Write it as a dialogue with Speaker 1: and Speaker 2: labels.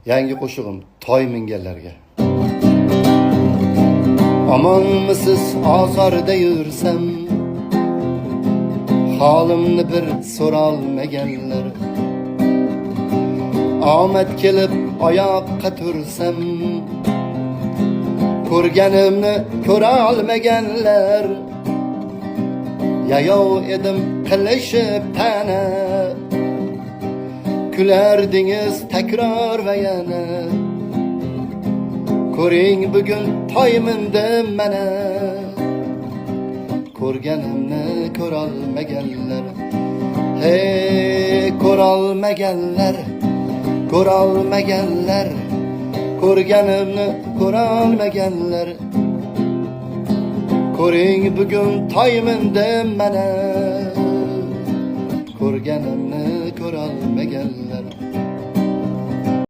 Speaker 1: Yangi qo'shig'im toy minganlarga. Amonmisiz ozorda yursam, holimni bir so'ralmaganlar. Omad kelib oyoqqa tursam, ko'rganimni ko'ra olmaganlar. Yayov edim qilishib ta'na, kulardingiz takror va yana. Ko'ring bugun toymindim mana, ko'rganimni ko'rolmaganlar. Hey, ko'rolmaganlar, ko'rolmaganlar, ko'rganimni ko'rolmaganlar. Ko'ring bugun toymindim mana, ko'rganimni ko'rolmaganlar.